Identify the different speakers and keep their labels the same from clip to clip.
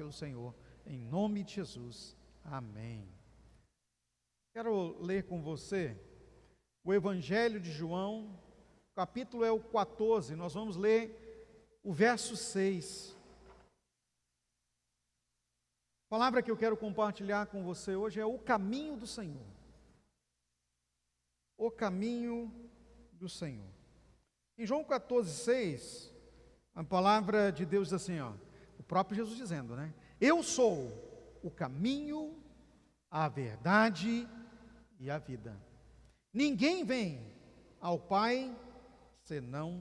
Speaker 1: pelo Senhor, em nome de Jesus, amém. Quero ler com você o Evangelho de João, o capítulo é o 14, nós vamos ler o verso 6. A palavra que eu quero compartilhar com você hoje é o caminho do Senhor. O caminho do Senhor. Em João 14, 6, a palavra de Deus diz assim, o próprio Jesus dizendo, né? Eu sou o caminho, a verdade e a vida. Ninguém vem ao Pai senão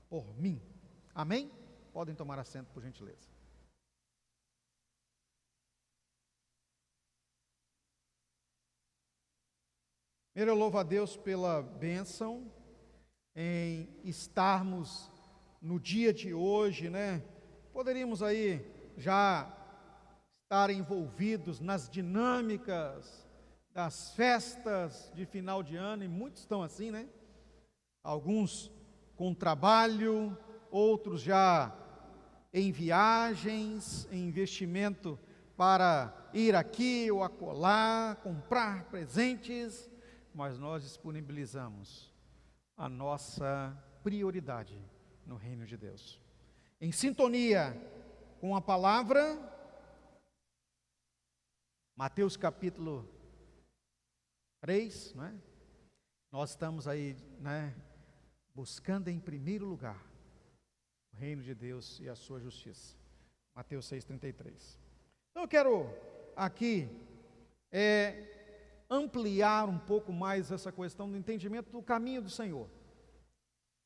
Speaker 1: por mim. Amém? Podem tomar assento, por gentileza. Primeiro, eu louvo a Deus pela bênção em estarmos no dia de hoje, né? Poderíamos aí já estar envolvidos nas dinâmicas das festas de final de ano, e muitos estão assim, né? Alguns com trabalho, outros já em viagens, em investimento para ir aqui ou acolá, comprar presentes, mas nós disponibilizamos a nossa prioridade no reino de Deus. Em sintonia com a palavra, Mateus capítulo 3, não é? Nós estamos aí, né, buscando em primeiro lugar o reino de Deus e a sua justiça. Mateus 6,33. Então eu quero aqui ampliar um pouco mais essa questão do entendimento do caminho do Senhor.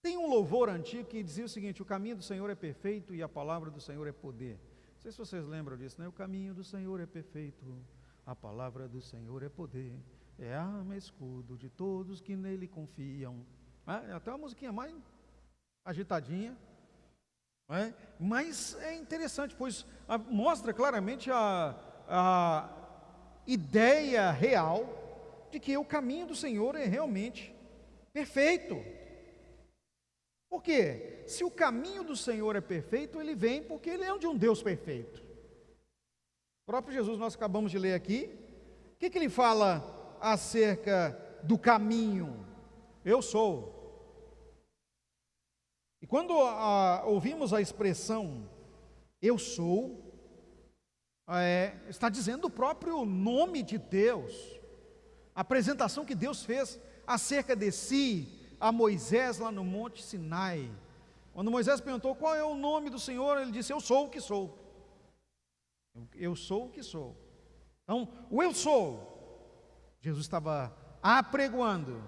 Speaker 1: Tem um louvor antigo que dizia o seguinte: o caminho do Senhor é perfeito e a palavra do Senhor é poder. Não sei se vocês lembram disso, né? O caminho do Senhor é perfeito, a palavra do Senhor é poder, é arma e escudo de todos que nele confiam. Até uma musiquinha mais agitadinha, não é? Mas é interessante, pois mostra claramente a ideia real de que o caminho do Senhor é realmente perfeito. Por quê? Se o caminho do Senhor é perfeito, ele vem porque ele é de um Deus perfeito. O próprio Jesus, nós acabamos de ler aqui, o que ele fala acerca do caminho? Eu sou. E quando ouvimos a expressão eu sou, está dizendo o próprio nome de Deus, a apresentação que Deus fez acerca de si a Moisés lá no Monte Sinai. Quando Moisés perguntou qual é o nome do Senhor, ele disse: eu sou o que sou. Eu sou o que sou. Então, o eu sou, Jesus estava apregoando: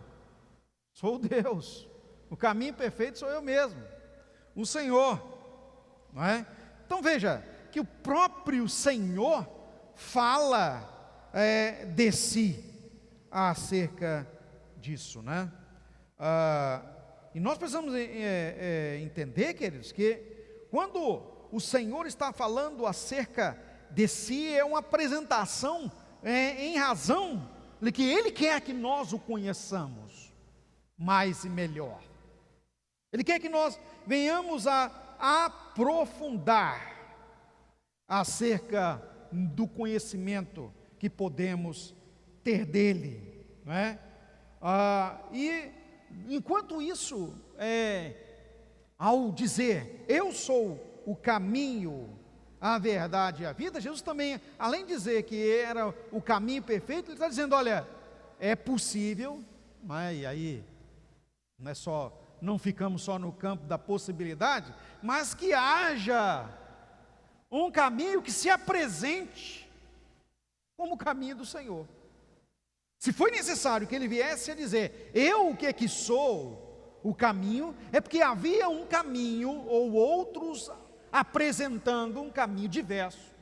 Speaker 1: sou Deus, o caminho perfeito sou eu mesmo, o Senhor, não é? Então veja, que o próprio Senhor fala de si acerca disso, né? E nós precisamos entender, queridos, que quando o Senhor está falando acerca de si, é uma apresentação em razão de que Ele quer que nós o conheçamos mais e melhor. Ele quer que nós venhamos a aprofundar acerca do conhecimento que podemos ter dele, não é? E enquanto isso, ao dizer eu sou o caminho, a verdade e a vida, Jesus também, além de dizer que era o caminho perfeito, ele está dizendo: olha, é possível, e aí não ficamos só no campo da possibilidade, mas que haja um caminho que se apresente como o caminho do Senhor. Se foi necessário que ele viesse a dizer eu o que sou o caminho, é porque havia um caminho ou outros apresentando um caminho diverso,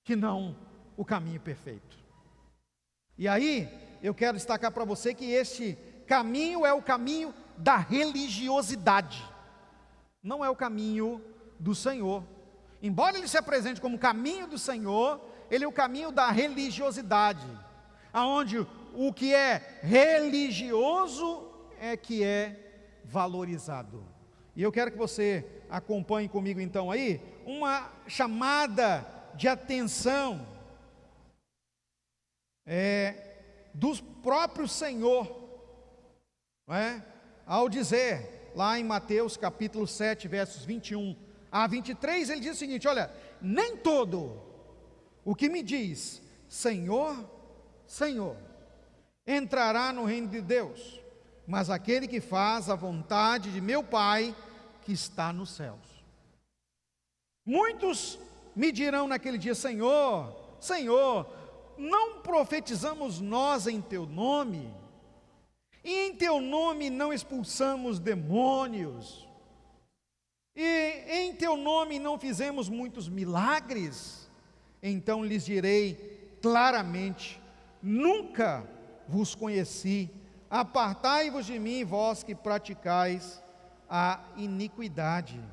Speaker 1: que não o caminho perfeito. E aí eu quero destacar para você que este caminho é o caminho da religiosidade, não é o caminho do Senhor. Embora ele se apresente como caminho do Senhor, ele é o caminho da religiosidade, aonde o que é religioso é que é valorizado. E eu quero que você acompanhe comigo então aí uma chamada de atenção do próprio Senhor, não é? Ao dizer, lá em Mateus capítulo 7, versos 21 a 23, ele diz o seguinte: olha, nem todo o que me diz Senhor, Senhor, entrará no reino de Deus, mas aquele que faz a vontade de meu Pai que está nos céus. Muitos me dirão naquele dia: Senhor, Senhor, não profetizamos nós em teu nome? E em teu nome não expulsamos demônios? E em teu nome não fizemos muitos milagres? Então lhes direi claramente: nunca vos conheci, apartai-vos de mim, vós que praticais a iniquidade.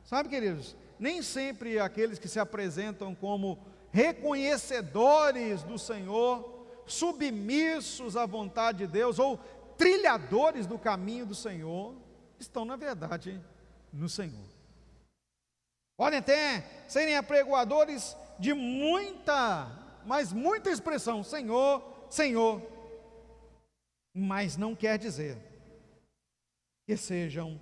Speaker 1: Sabe, queridos, nem sempre aqueles que se apresentam como reconhecedores do Senhor, submissos à vontade de Deus, ou trilhadores do caminho do Senhor, estão na verdade no Senhor. Podem até serem apregoadores de muita expressão, Senhor, Senhor, mas não quer dizer que sejam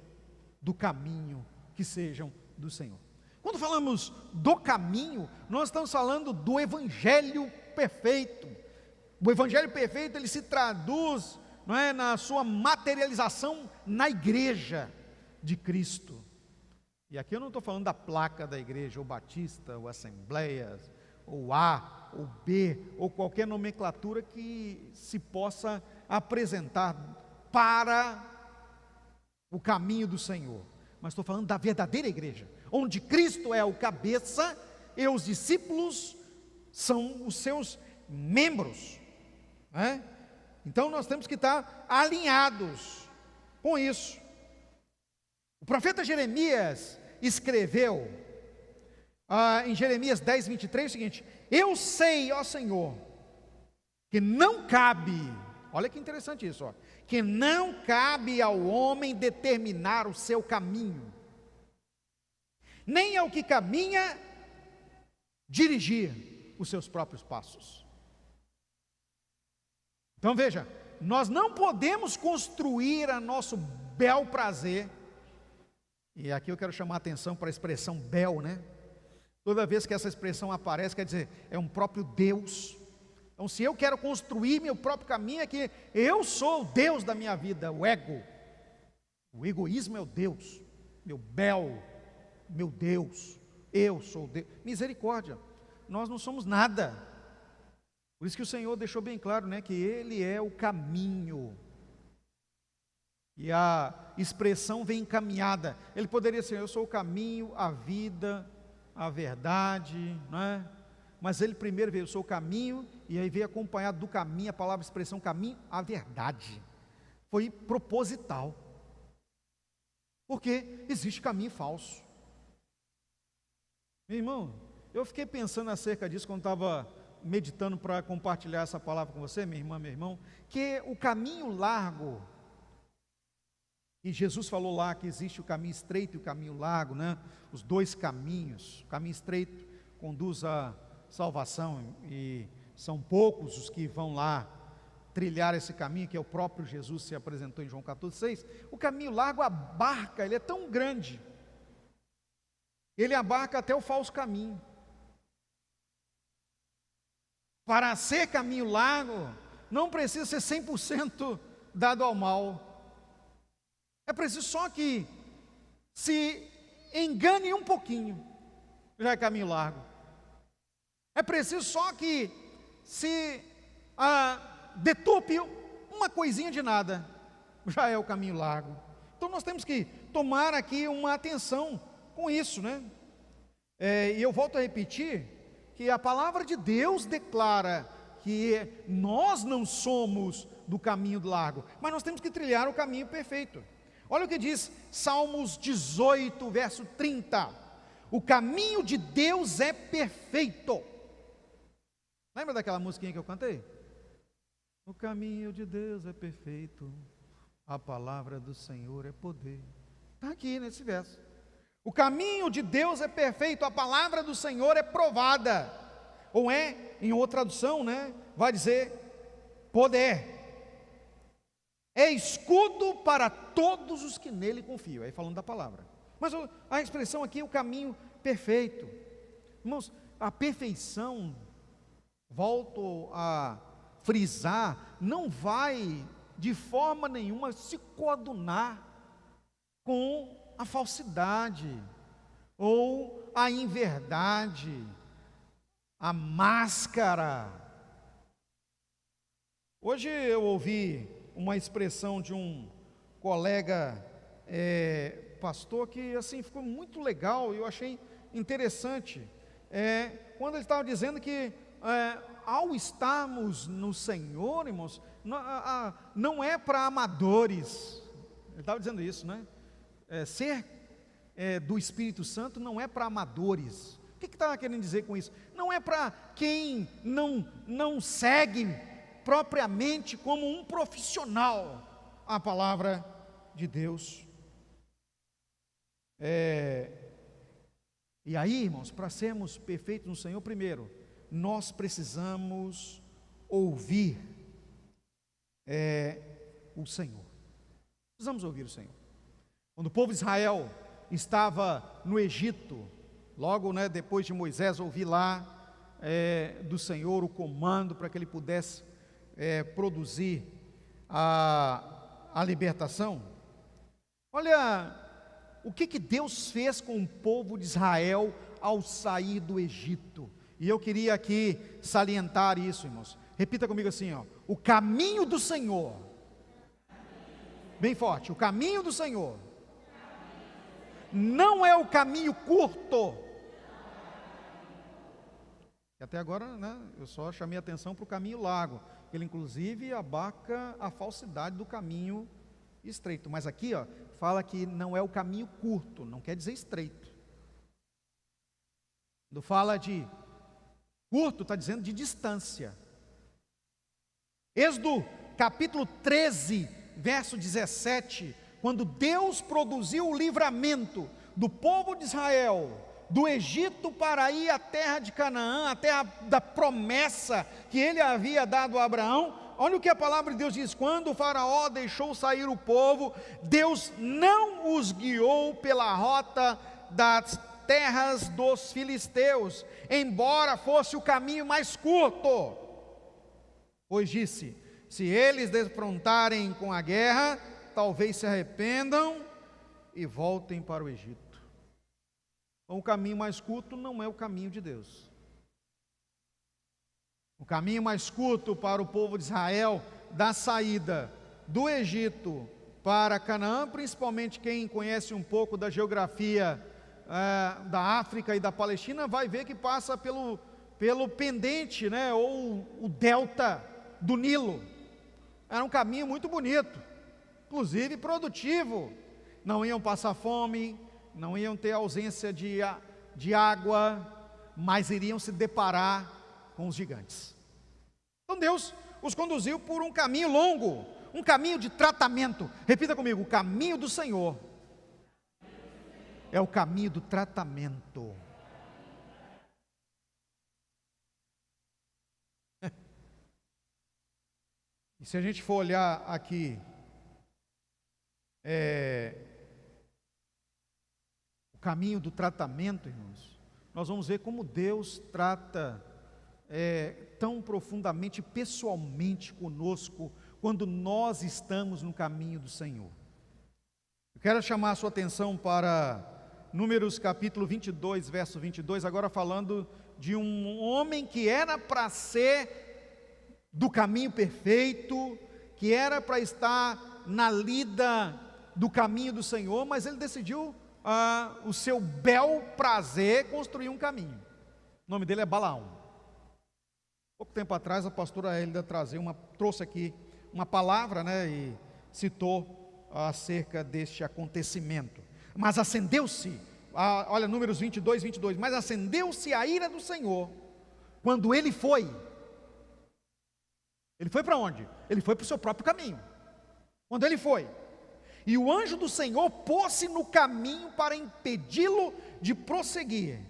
Speaker 1: do caminho, que sejam do Senhor. Quando falamos do caminho, nós estamos falando do evangelho perfeito. O evangelho perfeito, ele se traduz, não é, na sua materialização na igreja de Cristo. E aqui eu não estou falando da placa da igreja, ou batista, ou assembleias, ou A, ou B, ou qualquer nomenclatura que se possa apresentar para o caminho do Senhor. Mas estou falando da verdadeira igreja, onde Cristo é o cabeça e os discípulos são os seus membros, né? Então nós temos que estar alinhados com isso. O profeta Jeremias escreveu em Jeremias 10, 23 o seguinte: eu sei, ó Senhor, que não cabe, olha que interessante isso, ó, que não cabe ao homem determinar o seu caminho, nem ao que caminha dirigir os seus próprios passos. Então veja, nós não podemos construir a nosso bel prazer, e aqui eu quero chamar a atenção para a expressão bel, né? Toda vez que essa expressão aparece, quer dizer, é um próprio Deus. Então, se eu quero construir meu próprio caminho, é que eu sou o Deus da minha vida, o ego. O egoísmo é o Deus, meu bel, meu Deus, eu sou o Deus. Misericórdia, nós não somos nada. Por isso que o Senhor deixou bem claro, né, que Ele é o caminho. E a expressão vem encaminhada. Ele poderia ser: eu sou o caminho, a vida, a verdade, não é? Mas ele primeiro veio: eu sou o caminho, e aí veio acompanhado do caminho, a palavra, a expressão caminho, a verdade. Foi proposital, porque existe caminho falso. Meu irmão, eu fiquei pensando acerca disso quando estava meditando para compartilhar essa palavra com você, minha irmã, meu irmão, que o caminho largo, e Jesus falou lá que existe o caminho estreito e o caminho largo, né? Os dois caminhos. O caminho estreito conduz à salvação, e são poucos os que vão lá trilhar esse caminho, que é o próprio Jesus se apresentou em João 14,6. O caminho largo abarca, ele é tão grande, ele abarca até o falso caminho. Para ser caminho largo, não precisa ser 100% dado ao mal. É preciso só que se engane um pouquinho, já é caminho largo. É preciso só que se deturpe uma coisinha de nada, já é o caminho largo. Então nós temos que tomar aqui uma atenção com isso, né? E eu volto a repetir que a palavra de Deus declara que nós não somos do caminho largo, mas nós temos que trilhar o caminho perfeito. Olha o que diz Salmos 18, verso 30. O caminho de Deus é perfeito. Lembra daquela musiquinha que eu cantei? O caminho de Deus é perfeito, a palavra do Senhor é poder. Está aqui nesse verso. O caminho de Deus é perfeito, a palavra do Senhor é provada. Ou em outra tradução, vai dizer poder. É escudo para todos os que nele confiam. Aí falando da palavra. Mas a expressão aqui é o caminho perfeito. Irmãos, a perfeição, volto a frisar, não vai de forma nenhuma se coadunar com a falsidade, ou a inverdade, a máscara. Hoje eu ouvi uma expressão de um colega pastor que assim ficou muito legal, eu achei interessante, quando ele estava dizendo que ao estarmos no Senhor, irmãos, não é para amadores. Ele estava dizendo isso, ser do Espírito Santo não é para amadores. O que estava querendo dizer com isso? Não é para quem não segue propriamente como um profissional a palavra de Deus. E aí, irmãos, para sermos perfeitos no Senhor, primeiro, nós precisamos ouvir o Senhor. Precisamos ouvir o Senhor. Quando o povo de Israel estava no Egito, logo depois de Moisés ouvir lá do Senhor o comando para que ele pudesse produzir a libertação. Olha o que Deus fez com o povo de Israel ao sair do Egito. E eu queria aqui salientar isso, irmãos. Repita comigo assim, o caminho do Senhor. Bem forte, o caminho do Senhor não é o caminho curto. E até agora, eu só chamei a atenção para o caminho largo. Ele inclusive abarca a falsidade do caminho estreito. Mas aqui, fala que não é o caminho curto, não quer dizer estreito. Quando fala de curto, está dizendo de distância. Êxodo capítulo 13, verso 17, quando Deus produziu o livramento do povo de Israel, do Egito para ir à terra de Canaã, a terra da promessa que ele havia dado a Abraão. Olha o que a palavra de Deus diz: quando o faraó deixou sair o povo, Deus não os guiou pela rota das terras dos filisteus, embora fosse o caminho mais curto, pois disse: se eles defrontarem com a guerra, talvez se arrependam e voltem para o Egito. Então, o caminho mais curto não é o caminho de Deus. O caminho mais curto para o povo de Israel, da saída do Egito para Canaã, principalmente quem conhece um pouco da geografia da África e da Palestina, vai ver que passa pelo pendente, ou o delta do Nilo. Era um caminho muito bonito, inclusive produtivo. Não iam passar fome, não iam ter ausência de água, mas iriam se deparar com os gigantes. Então Deus os conduziu por um caminho longo, um caminho de tratamento. Repita comigo: o caminho do Senhor é o caminho do tratamento. E se a gente for olhar aqui, o caminho do tratamento, irmãos, nós vamos ver como Deus trata tão profundamente, pessoalmente conosco, quando nós estamos no caminho do Senhor. Eu quero chamar a sua atenção para Números capítulo 22, verso 22, agora falando de um homem que era para ser do caminho perfeito, que era para estar na lida do caminho do Senhor, mas ele decidiu, o seu bel prazer, construir um caminho. O nome dele é Balaão. Pouco tempo atrás a pastora Hélida trouxe aqui uma palavra, e citou acerca deste acontecimento. Mas acendeu-se, olha Números 22, 22, mas acendeu-se a ira do Senhor, quando ele foi para onde? Ele foi para o seu próprio caminho. Quando ele foi, e o anjo do Senhor pôs-se no caminho para impedi-lo de prosseguir.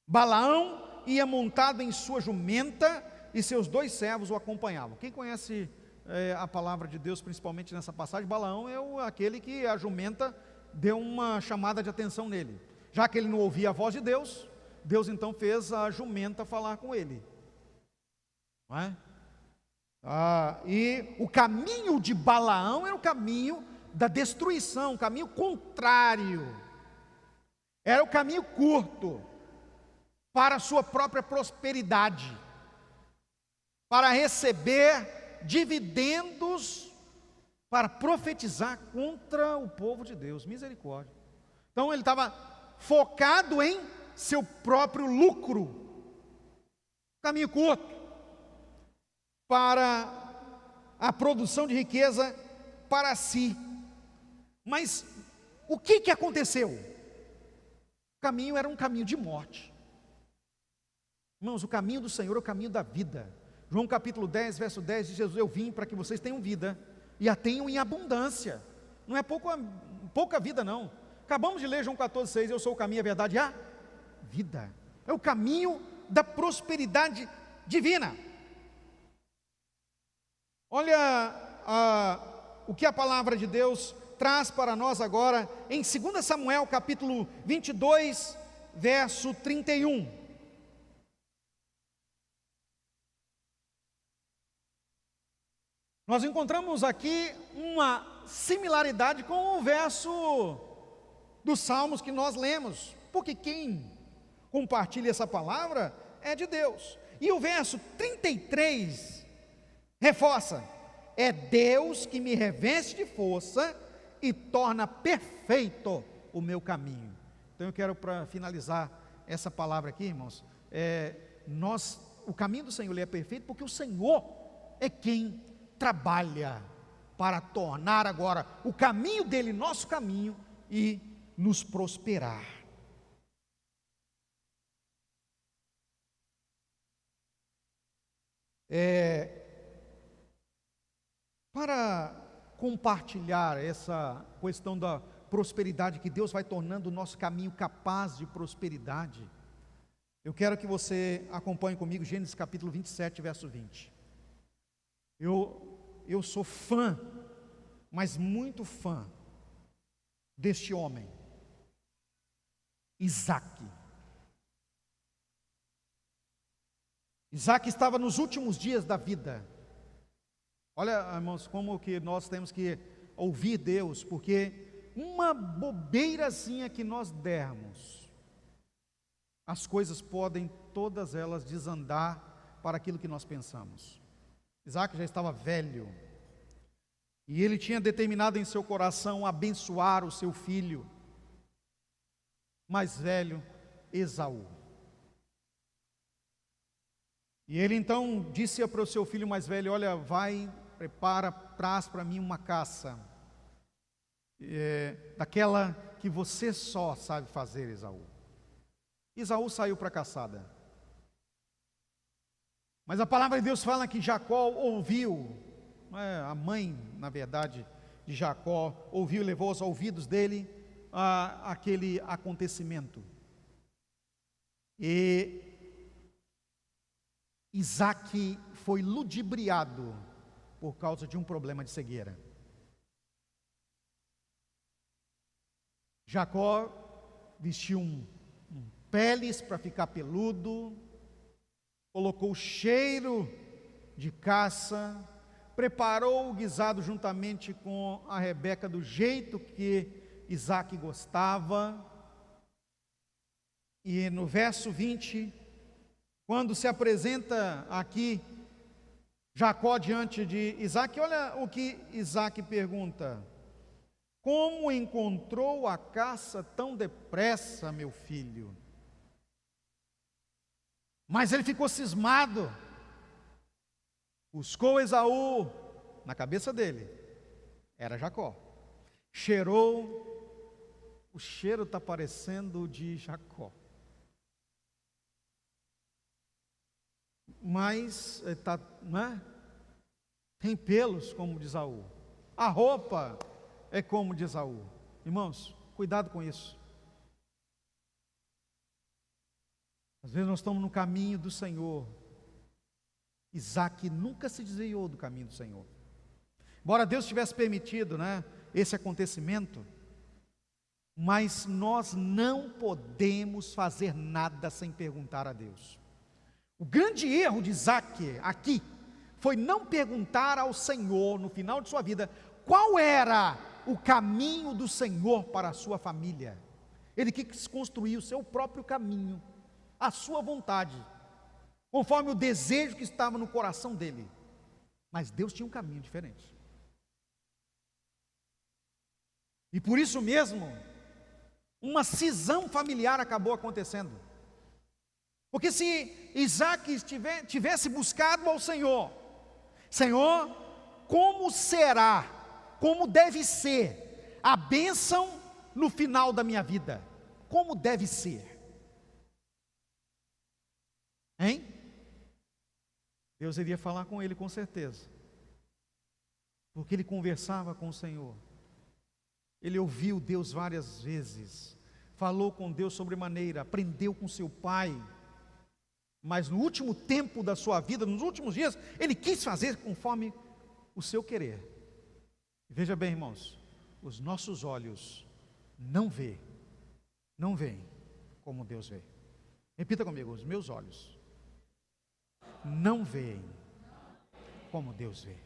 Speaker 1: Balaão ia montado em sua jumenta, e seus 2 servos o acompanhavam. Quem conhece a palavra de Deus, principalmente nessa passagem, Balaão é aquele que a jumenta deu uma chamada de atenção nele. Já que ele não ouvia a voz de Deus, Deus então fez a jumenta falar com ele. Não é? E o caminho de Balaão era o caminho da destruição, o caminho contrário. Era o caminho curto para a sua própria prosperidade, para receber dividendos, para profetizar contra o povo de Deus. Misericórdia. Então ele estava focado em seu próprio lucro, caminho curto para a produção de riqueza para si. Mas o que aconteceu? O caminho era um caminho de morte. Irmãos, o caminho do Senhor é o caminho da vida. João capítulo 10, verso 10 diz: Jesus, eu vim para que vocês tenham vida, e a tenham em abundância. Não é pouca vida não. Acabamos de ler João 14, 6, eu sou o caminho, a verdade e a vida. É o caminho da prosperidade divina. Olha o que a palavra de Deus traz para nós agora, em 2 Samuel capítulo 22, verso 31. Nós encontramos aqui uma similaridade com o verso dos Salmos que nós lemos, porque quem compartilha essa palavra é de Deus. E o verso 33 reforça: é Deus que me reveste de força e torna perfeito o meu caminho. Então eu quero, para finalizar essa palavra aqui, irmãos, o caminho do Senhor é perfeito porque o Senhor é quem trabalha para tornar agora o caminho dele nosso caminho e nos prosperar. Para compartilhar essa questão da prosperidade, que Deus vai tornando o nosso caminho capaz de prosperidade, eu quero que você acompanhe comigo Gênesis capítulo 27, verso 20. Eu sou fã, mas muito fã, deste homem, Isaac. Isaac estava nos últimos dias da vida. Olha, irmãos, como que nós temos que ouvir Deus, porque uma bobeirazinha que nós dermos, as coisas podem todas elas desandar para aquilo que nós pensamos. Isaac já estava velho, e ele tinha determinado em seu coração abençoar o seu filho mais velho, Esaú. E ele então disse para o seu filho mais velho: olha, vai, traz para mim uma caça, daquela que você só sabe fazer, Esaú. Esaú saiu para a caçada. Mas a palavra de Deus fala que Jacó ouviu, a mãe, na verdade, de Jacó, ouviu e levou aos ouvidos dele aquele acontecimento. E Isaac foi ludibriado por causa de um problema de cegueira. Jacó vestiu peles para ficar peludo, colocou cheiro de caça, preparou o guisado juntamente com a Rebeca do jeito que Isaac gostava. E no verso 20, quando se apresenta aqui Jacó diante de Isaac, olha o que Isaac pergunta: como encontrou a caça tão depressa, meu filho? Mas ele ficou cismado. Buscou Esaú, na cabeça dele era Jacó. Cheirou, o cheiro está parecendo o de Jacó, mas tem pelos como de Esaú. A roupa é como de Esaú. Irmãos, cuidado com isso. Às vezes nós estamos no caminho do Senhor. Isaac nunca se desviou do caminho do Senhor. Embora Deus tivesse permitido, esse acontecimento, mas nós não podemos fazer nada sem perguntar a Deus. O grande erro de Isaac aqui foi não perguntar ao Senhor, no final de sua vida, qual era o caminho do Senhor para a sua família. Ele quis construir o seu próprio caminho, a sua vontade, conforme o desejo que estava no coração dele. Mas Deus tinha um caminho diferente. E por isso mesmo, uma cisão familiar acabou acontecendo. Porque se Isaac tivesse buscado ao Senhor, Senhor, como será, como deve ser a bênção no final da minha vida? Como deve ser? Hein? Deus iria falar com ele com certeza, porque ele conversava com o Senhor, ele ouviu Deus várias vezes, falou com Deus sobremaneira, aprendeu com seu pai, mas no último tempo da sua vida, nos últimos dias, ele quis fazer conforme o seu querer. Veja bem, irmãos, os nossos olhos não veem como Deus vê. Repita comigo: os meus olhos não veem como Deus vê.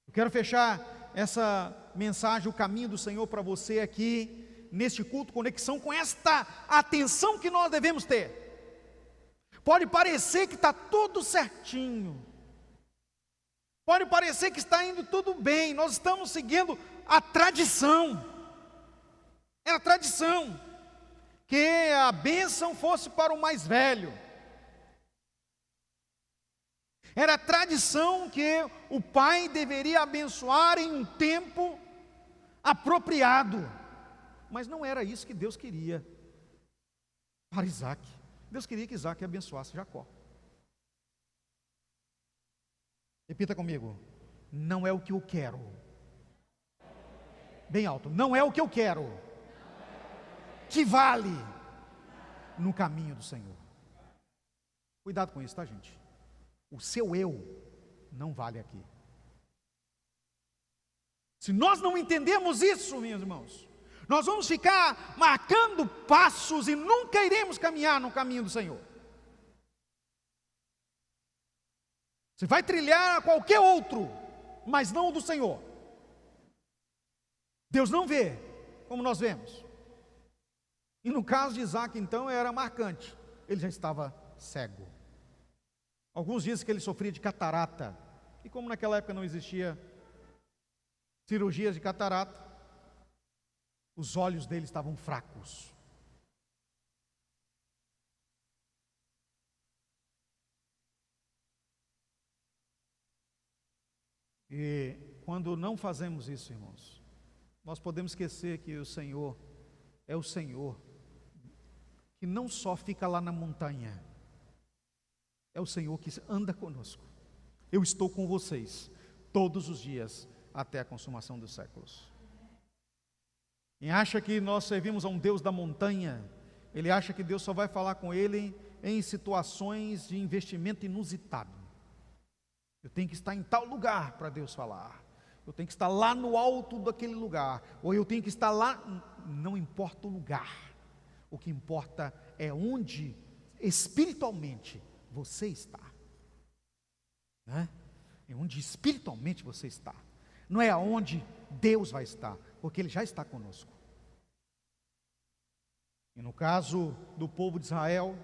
Speaker 1: Eu quero fechar essa mensagem, o caminho do Senhor, para você aqui, neste culto, conexão com esta atenção que nós devemos ter. Pode parecer que está tudo certinho, pode parecer que está indo tudo bem, nós estamos seguindo a tradição. Era tradição que a bênção fosse para o mais velho. Era tradição que o pai deveria abençoar em um tempo apropriado. Mas não era isso que Deus queria para Isaac. Deus queria que Isaac abençoasse Jacó. Repita comigo: não é o que eu quero. Bem alto: não é o que eu quero que vale no caminho do Senhor. Cuidado com isso, tá, gente? O seu eu não vale aqui. Se nós não entendemos isso, meus irmãos, nós vamos ficar marcando passos e nunca iremos caminhar no caminho do Senhor. Você vai trilhar qualquer outro, mas não o do Senhor. Deus não vê como nós vemos. E no caso de Isaac, então, era marcante. Ele já estava cego. Alguns dizem que ele sofria de catarata. E como naquela época não existia cirurgias de catarata, os olhos dele estavam fracos. E quando não fazemos isso, irmãos, nós podemos esquecer que o Senhor é o Senhor que não só fica lá na montanha, é o Senhor que anda conosco. Eu estou com vocês todos os dias até a consumação dos séculos. Quem acha que nós servimos a um Deus da montanha, ele acha que Deus só vai falar com ele em situações de investimento inusitado. Eu tenho que estar em tal lugar para Deus falar. Eu tenho que estar lá no alto daquele lugar. Ou eu tenho que estar lá. Não importa o lugar. O que importa é onde espiritualmente você está. É onde espiritualmente você está. Não é aonde Deus vai estar, porque Ele já está conosco. E no caso do povo de Israel,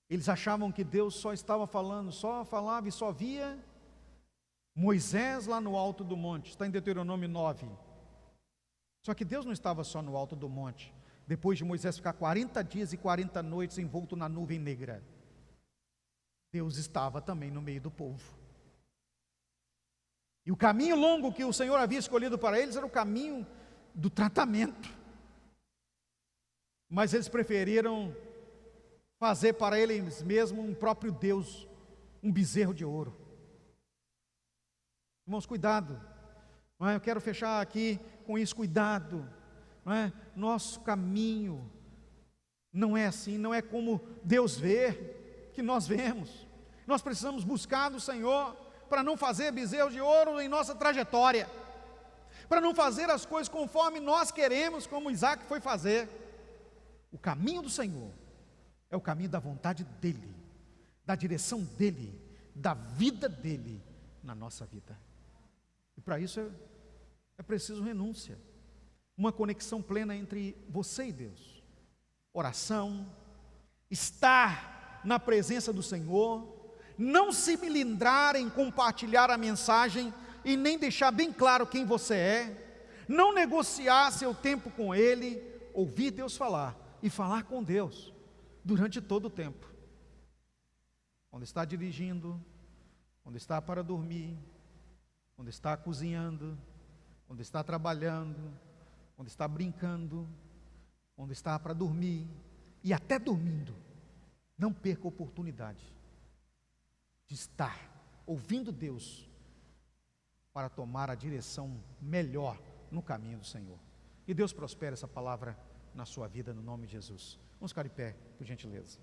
Speaker 1: eles achavam que Deus só estava falando, só falava e só via Moisés lá no alto do monte. Está em Deuteronômio 9. Só que Deus não estava só no alto do monte. Depois de Moisés ficar 40 dias e 40 noites envolto na nuvem negra, Deus estava também no meio do povo. E o caminho longo que o Senhor havia escolhido para eles era o caminho do tratamento. Mas eles preferiram fazer para eles mesmos um próprio Deus, um bezerro de ouro. Irmãos, cuidado. Não é? Eu quero fechar aqui com isso, cuidado, não é? Nosso caminho não é assim, não é como Deus vê, que nós vemos. Nós precisamos buscar do Senhor para não fazer bezerro de ouro em nossa trajetória, para não fazer as coisas conforme nós queremos, como Isaac foi fazer. O caminho do Senhor é o caminho da vontade dEle, da direção dEle, da vida dEle na nossa vida. E para isso é preciso renúncia, uma conexão plena entre você e Deus, oração, estar na presença do Senhor, não se melindrar em compartilhar a mensagem e nem deixar bem claro quem você é, não negociar seu tempo com Ele, ouvir Deus falar e falar com Deus durante todo o tempo, quando está dirigindo, quando está para dormir, quando está cozinhando, quando está trabalhando, quando está brincando, quando está para dormir e até dormindo. Não perca a oportunidade de estar ouvindo Deus para tomar a direção melhor no caminho do Senhor. E Deus prospere essa palavra na sua vida, no nome de Jesus. Vamos ficar de pé, por gentileza.